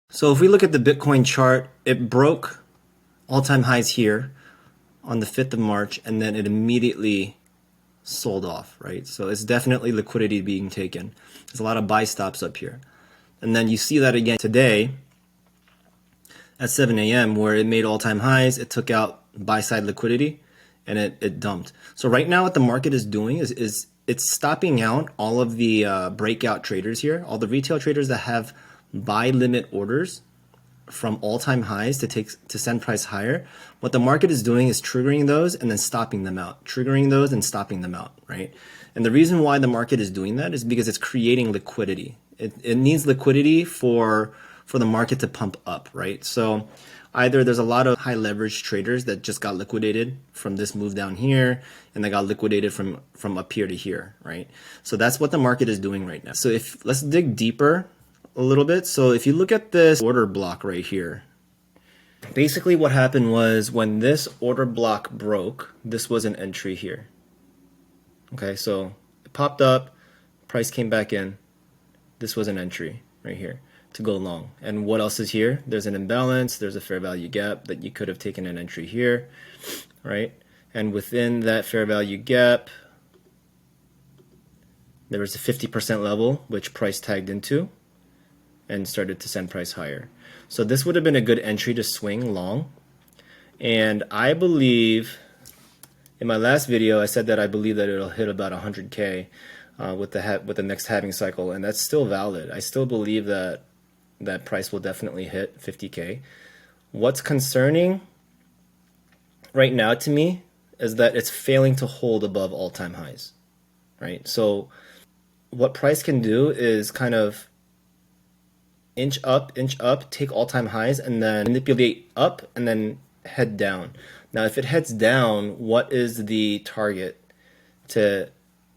So if we look at the Bitcoin chart, it broke all-time highs here on the 5th of March, and then it immediately sold off, right? So it's definitely liquidity being taken. There's a lot of buy stops up here. And then you see that again today at 7 a.m. where it made all-time highs, it took out buy-side liquidity, and it dumped. So right now what the market is doing is it's stopping out all of the breakout traders here, all the retail traders that have buy limit orders from all-time highs to send price higher. What the market is doing is triggering those and then stopping them out, triggering those and stopping them out, right? And the reason why the market is doing that is because it's creating liquidity. It needs liquidity for the market to pump up, right? So either there's a lot of high leverage traders that just got liquidated from this move down here, and they got liquidated from up here to here, right? So that's what the market is doing right now. So let's dig deeper a little bit. So if you look at this order block right here, basically what happened was when this order block broke, this was an entry here. Okay, so it popped up, price came back in. This was an entry right here to go long. And what else is here? There's an imbalance, there's a fair value gap that you could have taken an entry here, right? And within that fair value gap, there was a 50% level, which price tagged into and started to send price higher. So this would have been a good entry to swing long. And I believe, in my last video, I said that I believe that it'll hit about 100K with the next halving cycle, and that's still valid. I still believe that that price will definitely hit 50K. What's concerning right now to me is that it's failing to hold above all-time highs, right? So what price can do is kind of inch up, take all-time highs, and then manipulate up and then head down. Now, if it heads down, what is the target to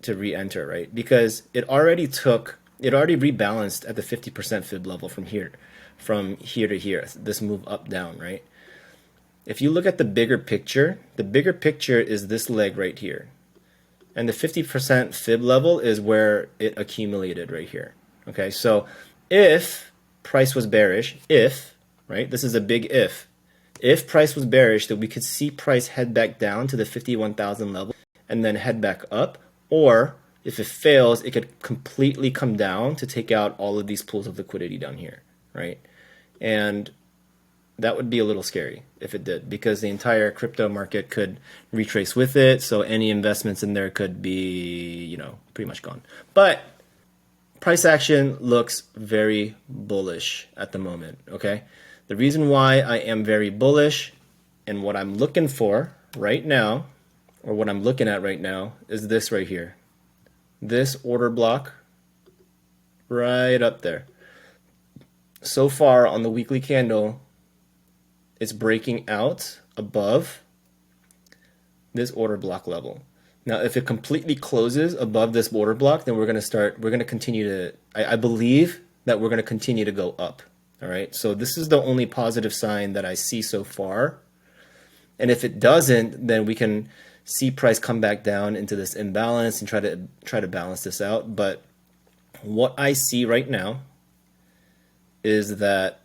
re-enter, right? Because it already rebalanced at the 50% fib level from here to here, this move up, down, right? If you look at the bigger picture is this leg right here. And the 50% fib level is where it accumulated right here. Okay, so if price was bearish, right, this is a big if price was bearish, that we could see price head back down to the 51,000 level and then head back up, or if it fails, it could completely come down to take out all of these pools of liquidity down here, right? And that would be a little scary if it did, because the entire crypto market could retrace with it, so any investments in there could be, pretty much gone. But price action looks very bullish at the moment, okay? The reason why I am very bullish and what I'm looking for right now, or what I'm looking at right now, is this right here. This order block right up there. So far on the weekly candle, it's breaking out above this order block level. Now, if it completely closes above this order block, then we're going to continue to, I believe that we're going to continue to go up. All right. So this is the only positive sign that I see so far. And if it doesn't, then we can see price come back down into this imbalance and try to balance this out. But what I see right now is that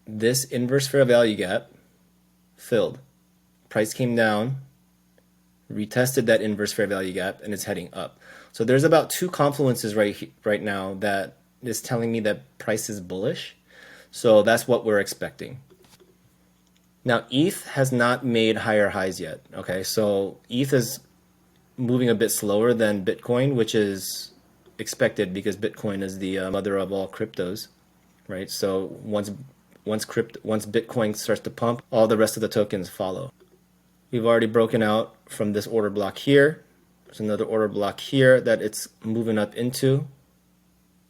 this inverse fair value gap filled. Price came down, retested that inverse fair value gap, and it's heading up. So there's about two confluences right now that is telling me that price is bullish. So that's what we're expecting. Now, ETH has not made higher highs yet. Okay, so ETH is moving a bit slower than Bitcoin, which is expected because Bitcoin is the mother of all cryptos, right? So once Bitcoin starts to pump, all the rest of the tokens follow. We've already broken out from this order block here. There's another order block here that it's moving up into,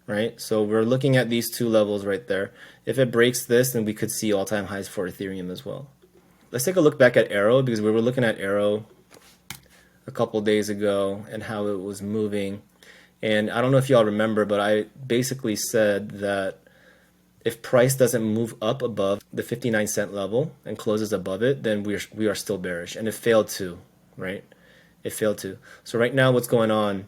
right? So we're looking at these two levels right there. If it breaks this, then we could see all-time highs for Ethereum as well. Let's take a look back at AERO, because we were looking at AERO a couple days ago and how it was moving. And I don't know if y'all remember, but I basically said that if price doesn't move up above the 59-cent level and closes above it, then we are still bearish. And it failed to, right? It failed to. So right now what's going on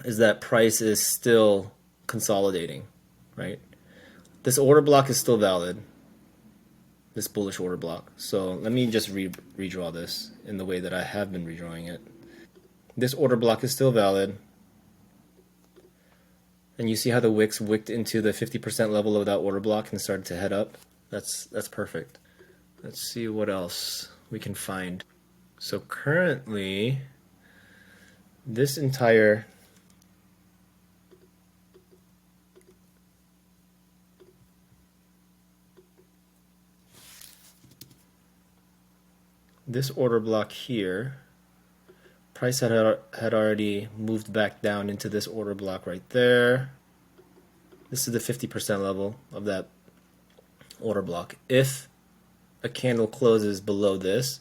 is that price is still consolidating, right? This order block is still valid, this bullish order block. So let me just redraw this in the way that I have been redrawing it. This order block is still valid. And you see how the wicks wicked into the 50% level of that order block and started to head up? That's perfect. Let's see what else we can find. So currently, this entire order block here, price had already moved back down into this order block right there. This is the 50% level of that order block. If a candle closes below this,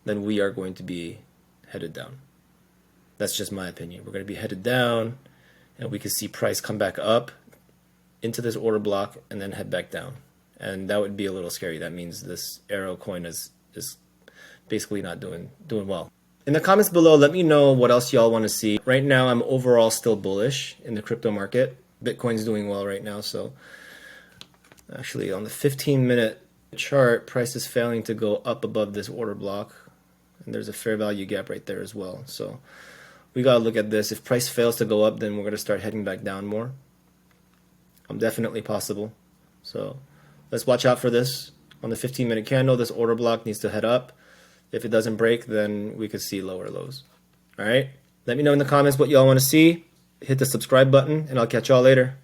then we are going to be headed down. That's just my opinion. We're going to be headed down, and we could see price come back up into this order block and then head back down. And that would be a little scary. That means this AERO coin is basically not doing well. In the comments below, let me know what else y'all want to see. Right now, I'm overall still bullish in the crypto market. Bitcoin's doing well right now, so actually on the 15-minute chart, price is failing to go up above this order block, and there's a fair value gap right there as well. So we gotta look at this. If price fails to go up, then we're gonna start heading back down more. Definitely possible. So let's watch out for this. On the 15-minute candle, this order block needs to head up. If it doesn't break, then we could see lower lows. All right, let me know in the comments what y'all want to see. Hit the subscribe button, and I'll catch y'all later.